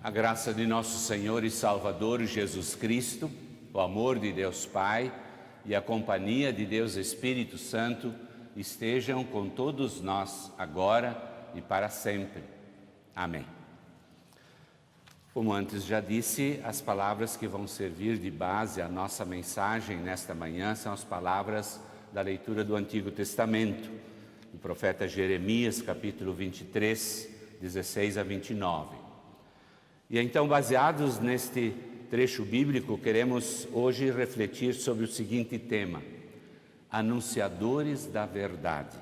A graça de nosso Senhor e Salvador Jesus Cristo, o amor de Deus Pai e a companhia de Deus Espírito Santo estejam com todos nós agora e para sempre. Amém. Como antes já disse, as palavras que vão servir de base à nossa mensagem nesta manhã são as palavras da leitura do Antigo Testamento, do profeta Jeremias, capítulo 23, 16 a 29. E então, baseados neste trecho bíblico, queremos hoje refletir sobre o seguinte tema: anunciadores da verdade.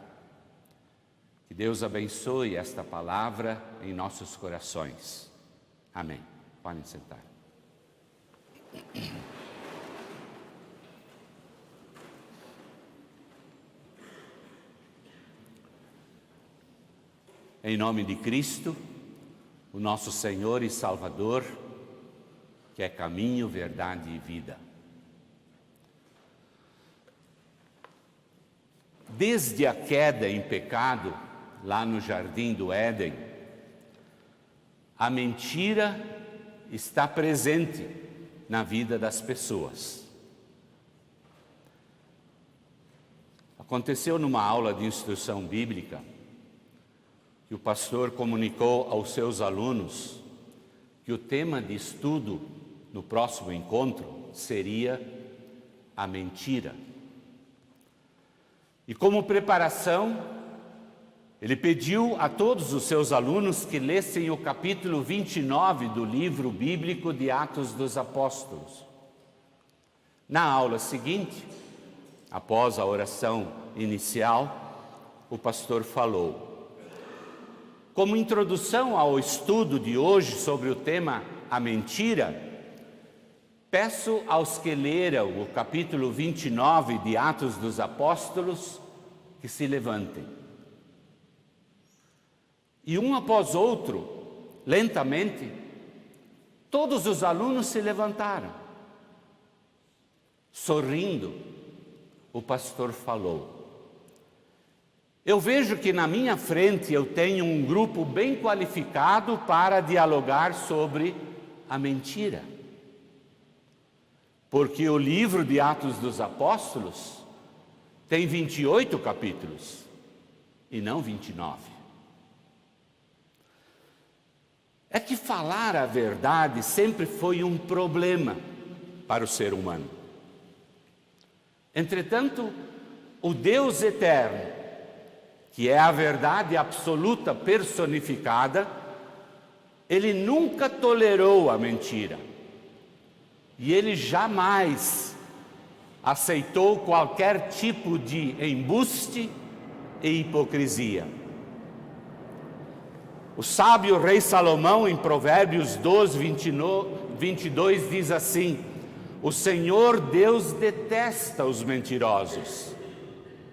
Que Deus abençoe esta palavra em nossos corações. Amém. Podem sentar. Em nome de Cristo, o nosso Senhor e Salvador, que é caminho, verdade e vida. Desde a queda em pecado, lá no Jardim do Éden, a mentira está presente na vida das pessoas. Aconteceu numa aula de instrução bíblica que o pastor comunicou aos seus alunos que o tema de estudo no próximo encontro seria a mentira. E como preparação, ele pediu a todos os seus alunos que lessem o capítulo 29 do livro bíblico de Atos dos Apóstolos. Na aula seguinte, após a oração inicial, o pastor falou: como introdução ao estudo de hoje sobre o tema a mentira, peço aos que leram o capítulo 29 de Atos dos Apóstolos que se levantem. E um após outro, lentamente, todos os alunos se levantaram. Sorrindo, o pastor falou: eu vejo que na minha frente eu tenho um grupo bem qualificado para dialogar sobre a mentira. Porque o livro de Atos dos Apóstolos tem 28 capítulos e não 29. É que falar a verdade sempre foi um problema para o ser humano. Entretanto, o Deus eterno, que é a verdade absoluta personificada, ele nunca tolerou a mentira. E ele jamais aceitou qualquer tipo de embuste e hipocrisia. O sábio rei Salomão, em Provérbios 12, 22, diz assim: o Senhor Deus detesta os mentirosos,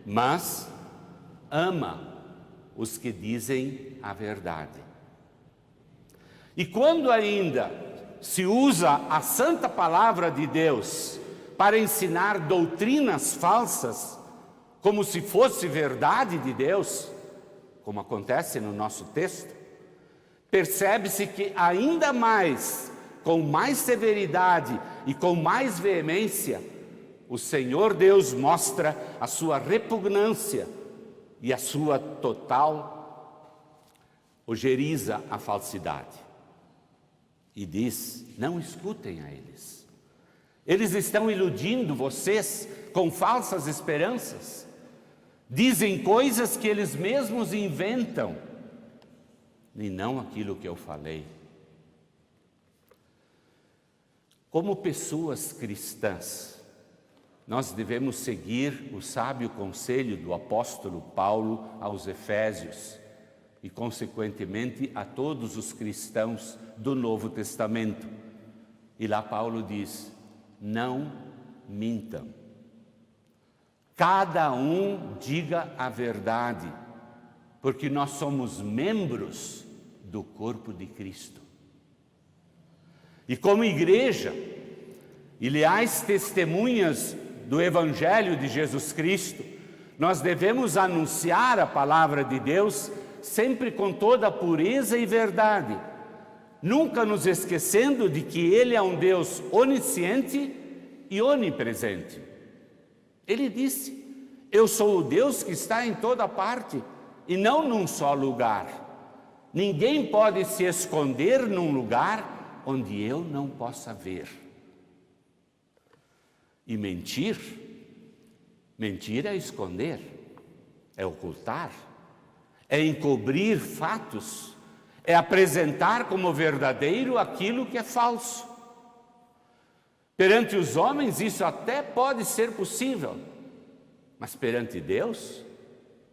mas ama os que dizem a verdade. E quando ainda se usa a santa palavra de Deus para ensinar doutrinas falsas, como se fosse verdade de Deus, como acontece no nosso texto, percebe-se que ainda mais, com mais severidade e com mais veemência, o Senhor Deus mostra a sua repugnância e a sua total ojeriza à falsidade. E diz: não escutem a eles. Eles estão iludindo vocês com falsas esperanças. Dizem coisas que eles mesmos inventam, e não aquilo que eu falei. Como pessoas cristãs, nós devemos seguir o sábio conselho do apóstolo Paulo aos Efésios e, consequentemente, a todos os cristãos do Novo Testamento. E lá Paulo diz: não mintam. Cada um diga a verdade, porque nós somos membros do corpo de Cristo. E como igreja e leais testemunhas do Evangelho de Jesus Cristo, nós devemos anunciar a palavra de Deus sempre com toda a pureza e verdade, nunca nos esquecendo de que Ele é um Deus onisciente e onipresente. Ele disse: eu sou o Deus que está em toda parte e não num só lugar. Ninguém pode se esconder num lugar onde eu não possa ver. E mentir é esconder, é ocultar, é encobrir fatos, é apresentar como verdadeiro aquilo que é falso. Perante os homens isso até pode ser possível, mas perante Deus,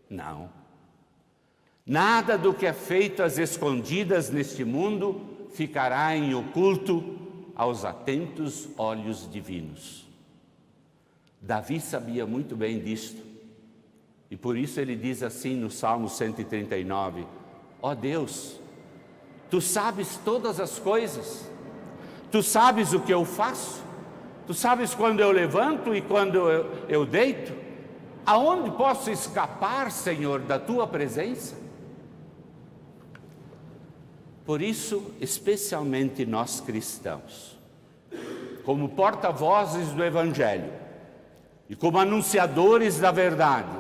não. Nada do que é feito às escondidas neste mundo ficará em oculto aos atentos olhos divinos. Davi sabia muito bem disto, e por isso ele diz assim no Salmo 139, ó Deus, Tu sabes todas as coisas, Tu sabes o que eu faço, Tu sabes quando eu levanto e quando eu deito. Aonde posso escapar, Senhor, da Tua presença? Por isso, especialmente nós cristãos, como porta-vozes do Evangelho e como anunciadores da verdade,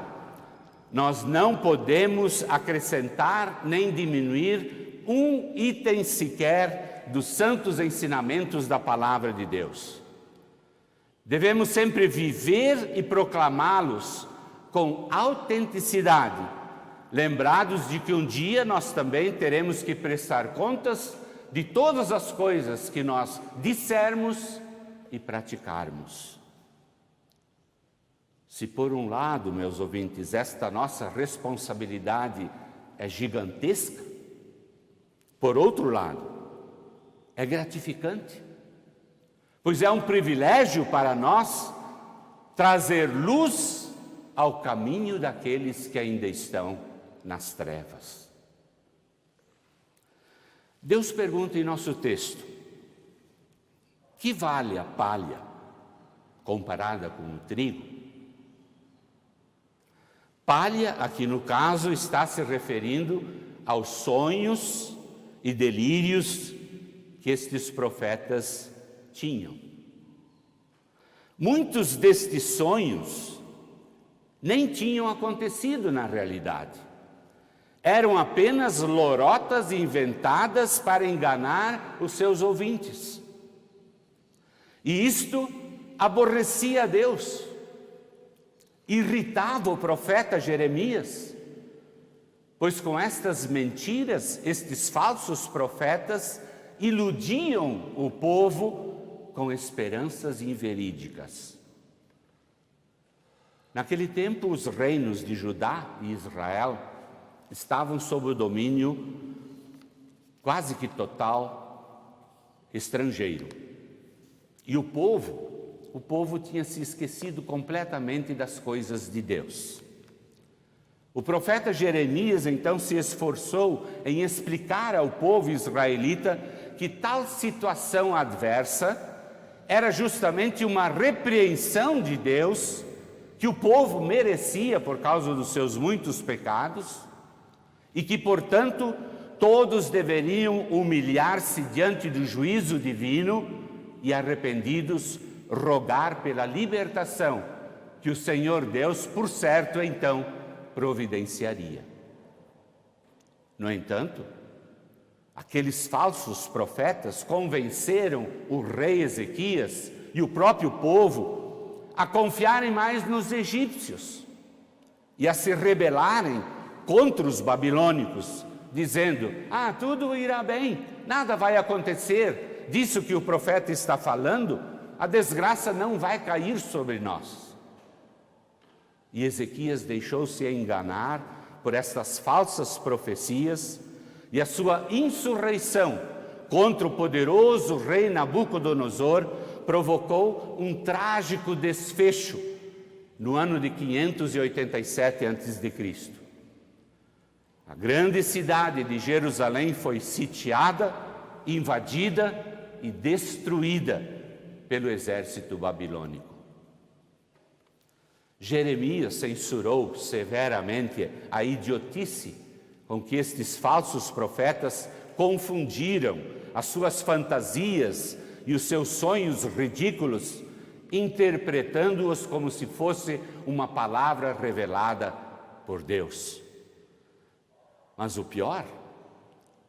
nós não podemos acrescentar nem diminuir um item sequer dos santos ensinamentos da Palavra de Deus. Devemos sempre viver e proclamá-los com autenticidade, lembrados de que um dia nós também teremos que prestar contas de todas as coisas que nós dissermos e praticarmos. Se por um lado, meus ouvintes, esta nossa responsabilidade é gigantesca, por outro lado, é gratificante, pois é um privilégio para nós trazer luz ao caminho daqueles que ainda estão nas trevas. Deus pergunta em nosso texto: que vale a palha comparada com o trigo? Palha, aqui no caso, está se referindo aos sonhos e delírios que estes profetas tinham. Muitos destes sonhos nem tinham acontecido na realidade. Eram apenas lorotas inventadas para enganar os seus ouvintes. E isto aborrecia a Deus, irritava o profeta Jeremias, pois com estas mentiras, estes falsos profetas iludiam o povo com esperanças inverídicas. Naquele tempo, os reinos de Judá e Israel estavam sob o domínio quase que total estrangeiro. E o povo tinha se esquecido completamente das coisas de Deus. O profeta Jeremias então se esforçou em explicar ao povo israelita que tal situação adversa era justamente uma repreensão de Deus que o povo merecia por causa dos seus muitos pecados e que, portanto, todos deveriam humilhar-se diante do juízo divino e, arrependidos, rogar pela libertação que o Senhor Deus, por certo, então, providenciaria. No entanto, aqueles falsos profetas convenceram o rei Ezequias e o próprio povo a confiarem mais nos egípcios e a se rebelarem contra os babilônicos, dizendo: tudo irá bem, nada vai acontecer disso que o profeta está falando, a desgraça não vai cair sobre nós. E Ezequias deixou-se enganar por estas falsas profecias, e a sua insurreição contra o poderoso rei Nabucodonosor provocou um trágico desfecho no ano de 587 a.C. A grande cidade de Jerusalém foi sitiada, invadida e destruída pelo exército babilônico. Jeremias censurou severamente a idiotice com que estes falsos profetas confundiram as suas fantasias e os seus sonhos ridículos, interpretando-os como se fosse uma palavra revelada por Deus. Mas o pior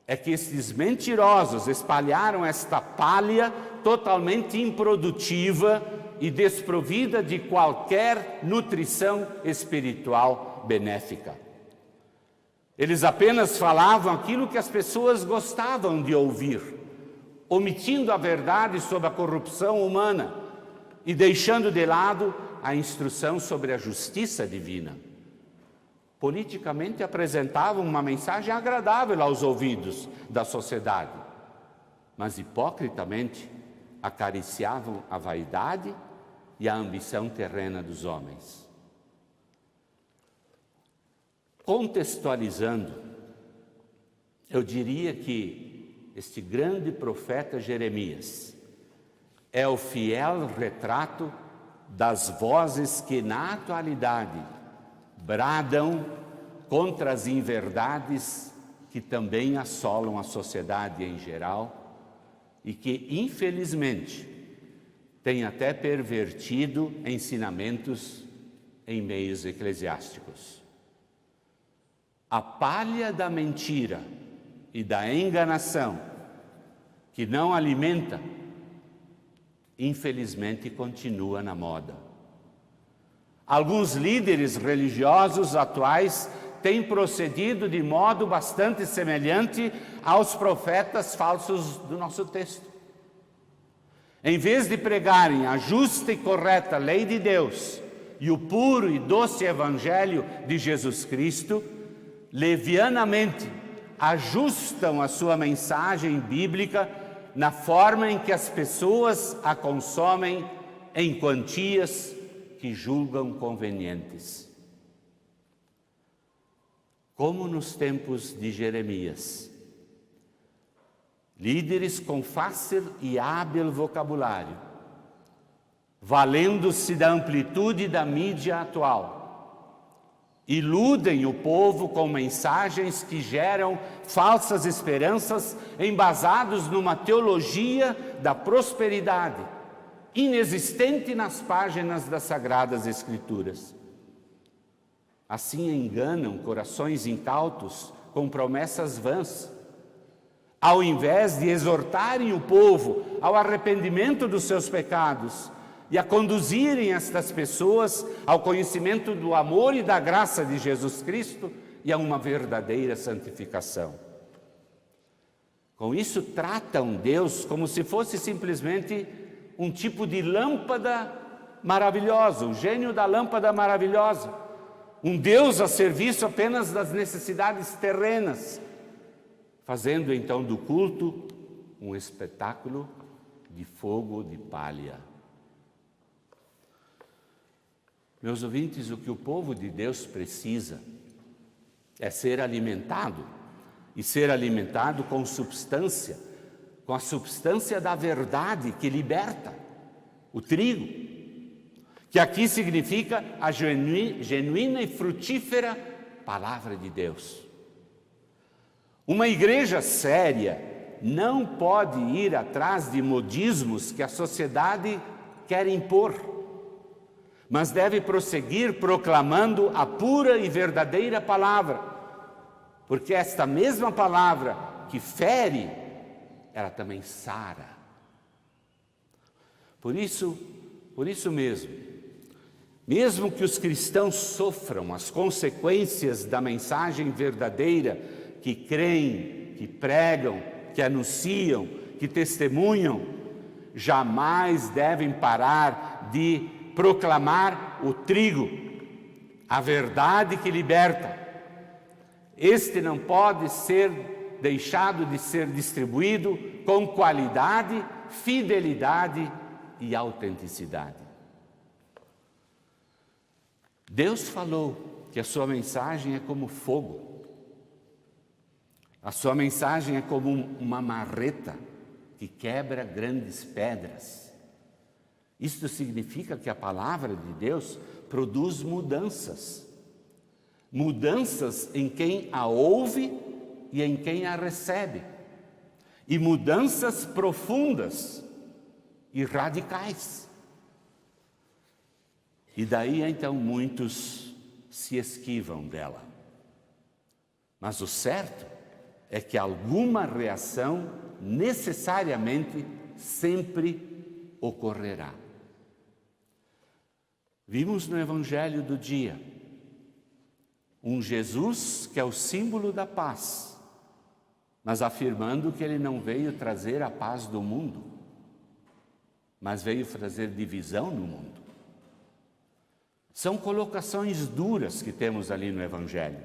é que esses mentirosos espalharam esta palha totalmente improdutiva e desprovida de qualquer nutrição espiritual benéfica. Eles apenas falavam aquilo que as pessoas gostavam de ouvir, omitindo a verdade sobre a corrupção humana e deixando de lado a instrução sobre a justiça divina. Politicamente apresentavam uma mensagem agradável aos ouvidos da sociedade, mas hipocritamente acariciavam a vaidade e a ambição terrena dos homens. Contextualizando, eu diria que este grande profeta Jeremias é o fiel retrato das vozes que na atualidade bradam contra as inverdades que também assolam a sociedade em geral e que, infelizmente, têm até pervertido ensinamentos em meios eclesiásticos. A palha da mentira e da enganação, que não alimenta, infelizmente continua na moda. Alguns líderes religiosos atuais têm procedido de modo bastante semelhante aos profetas falsos do nosso texto. Em vez de pregarem a justa e correta lei de Deus e o puro e doce evangelho de Jesus Cristo, levianamente ajustam a sua mensagem bíblica na forma em que as pessoas a consomem em quantias que julgam convenientes. Como nos tempos de Jeremias, líderes com fácil e hábil vocabulário, valendo-se da amplitude da mídia atual, iludem o povo com mensagens que geram falsas esperanças embasados numa teologia da prosperidade, inexistente nas páginas das Sagradas Escrituras. Assim enganam corações incautos com promessas vãs, ao invés de exortarem o povo ao arrependimento dos seus pecados e a conduzirem estas pessoas ao conhecimento do amor e da graça de Jesus Cristo e a uma verdadeira santificação. Com isso, tratam Deus como se fosse simplesmente um tipo de lâmpada maravilhosa, o gênio da lâmpada maravilhosa, um Deus a serviço apenas das necessidades terrenas, fazendo então do culto um espetáculo de fogo de palha. Meus ouvintes, o que o povo de Deus precisa é ser alimentado, e ser alimentado com substância, com a substância da verdade que liberta, o trigo, que aqui significa a genuína e frutífera palavra de Deus. Uma igreja séria não pode ir atrás de modismos que a sociedade quer impor, mas deve prosseguir proclamando a pura e verdadeira palavra, porque esta mesma palavra que fere, ela também sara. Por isso mesmo que os cristãos sofram as consequências da mensagem verdadeira que creem, que pregam, que anunciam, que testemunham, jamais devem parar de proclamar o trigo, a verdade que liberta. Este não pode ser deixado de ser distribuído com qualidade, fidelidade e autenticidade. Deus falou que a sua mensagem é como fogo. A sua mensagem é como uma marreta que quebra grandes pedras. Isto significa que a palavra de Deus produz mudanças. Mudanças em quem a ouve e em quem a recebe. e mudanças profundas e radicais. E daí então muitos se esquivam dela. Mas o certo é que alguma reação necessariamente sempre ocorrerá. Vimos no Evangelho do dia um Jesus que é o símbolo da paz, mas afirmando que ele não veio trazer a paz do mundo, mas veio trazer divisão no mundo. São colocações duras que temos ali no Evangelho.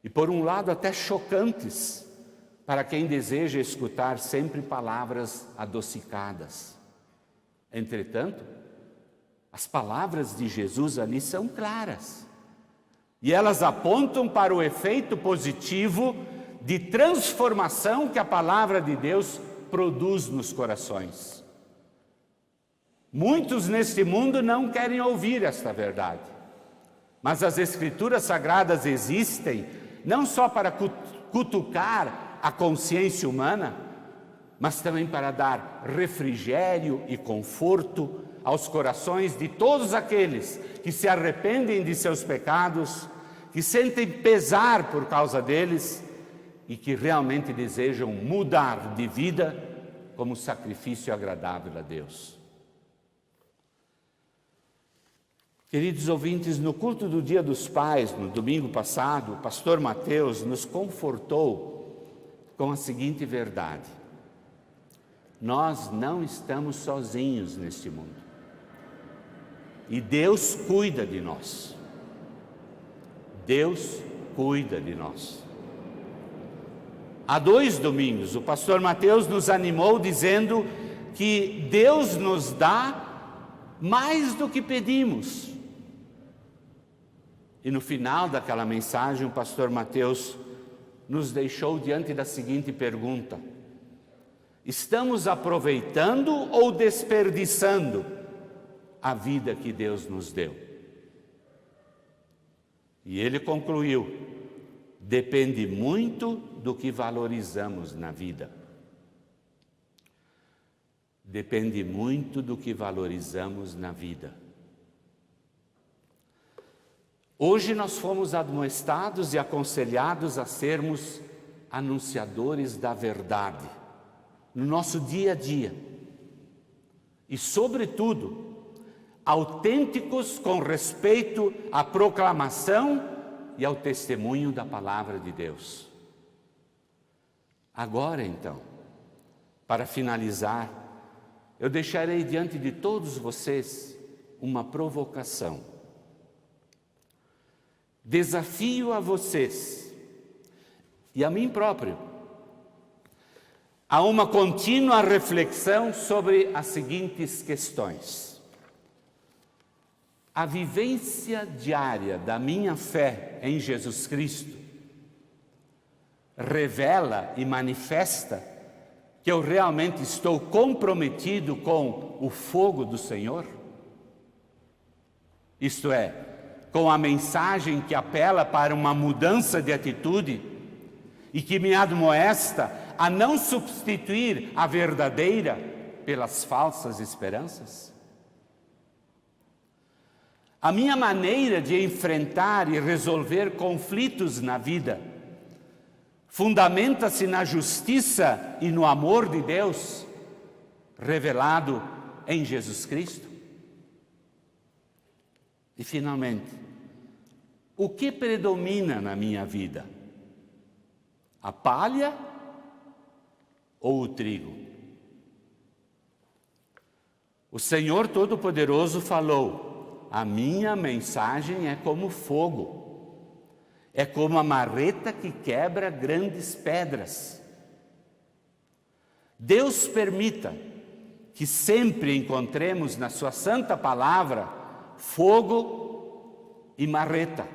E por um lado até chocantes para quem deseja escutar sempre palavras adocicadas. Entretanto, as palavras de Jesus ali são claras. E elas apontam para o efeito positivo de transformação que a palavra de Deus produz nos corações. Muitos neste mundo não querem ouvir esta verdade. Mas as Escrituras Sagradas existem não só para cutucar a consciência humana, mas também para dar refrigério e conforto aos corações de todos aqueles que se arrependem de seus pecados, que sentem pesar por causa deles e que realmente desejam mudar de vida como sacrifício agradável a Deus. Queridos ouvintes, no culto do Dia dos Pais, no domingo passado, o pastor Mateus nos confortou com a seguinte verdade: nós não estamos sozinhos neste mundo. E Deus cuida de nós. Deus cuida de nós. Há 2 domingos, o pastor Mateus nos animou dizendo que Deus nos dá mais do que pedimos. E no final daquela mensagem, o pastor Mateus nos deixou diante da seguinte pergunta: estamos aproveitando ou desperdiçando a vida que Deus nos deu? E ele concluiu: depende muito do que valorizamos na vida. Depende muito do que valorizamos na vida. Hoje nós fomos admoestados e aconselhados a sermos anunciadores da verdade, no nosso dia a dia. E, sobretudo, autênticos com respeito à proclamação e ao testemunho da palavra de Deus. Agora, então, para finalizar, eu deixarei diante de todos vocês uma provocação. Desafio a vocês e a mim próprio a uma contínua reflexão sobre as seguintes questões. A vivência diária da minha fé em Jesus Cristo revela e manifesta que eu realmente estou comprometido com o fogo do Senhor? Isto é, com a mensagem que apela para uma mudança de atitude e que me admoesta a não substituir a verdadeira pelas falsas esperanças? A minha maneira de enfrentar e resolver conflitos na vida fundamenta-se na justiça e no amor de Deus revelado em Jesus Cristo? E, finalmente, o que predomina na minha vida? A palha ou o trigo? O Senhor Todo-Poderoso falou: a minha mensagem é como fogo, é como a marreta que quebra grandes pedras. Deus permita que sempre encontremos na sua santa palavra fogo e marreta.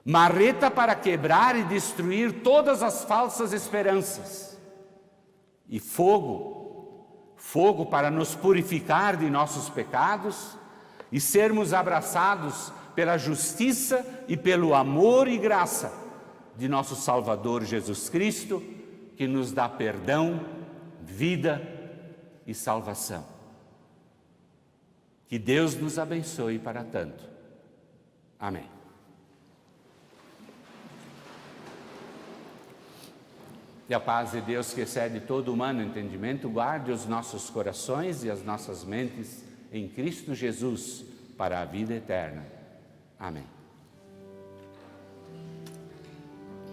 Marreta para quebrar e destruir todas as falsas esperanças. E fogo para nos purificar de nossos pecados e sermos abraçados pela justiça e pelo amor e graça de nosso Salvador Jesus Cristo, que nos dá perdão, vida e salvação. Que Deus nos abençoe para tanto. Amém. E a paz de Deus, que excede todo humano entendimento, guarde os nossos corações e as nossas mentes em Cristo Jesus para a vida eterna. Amém.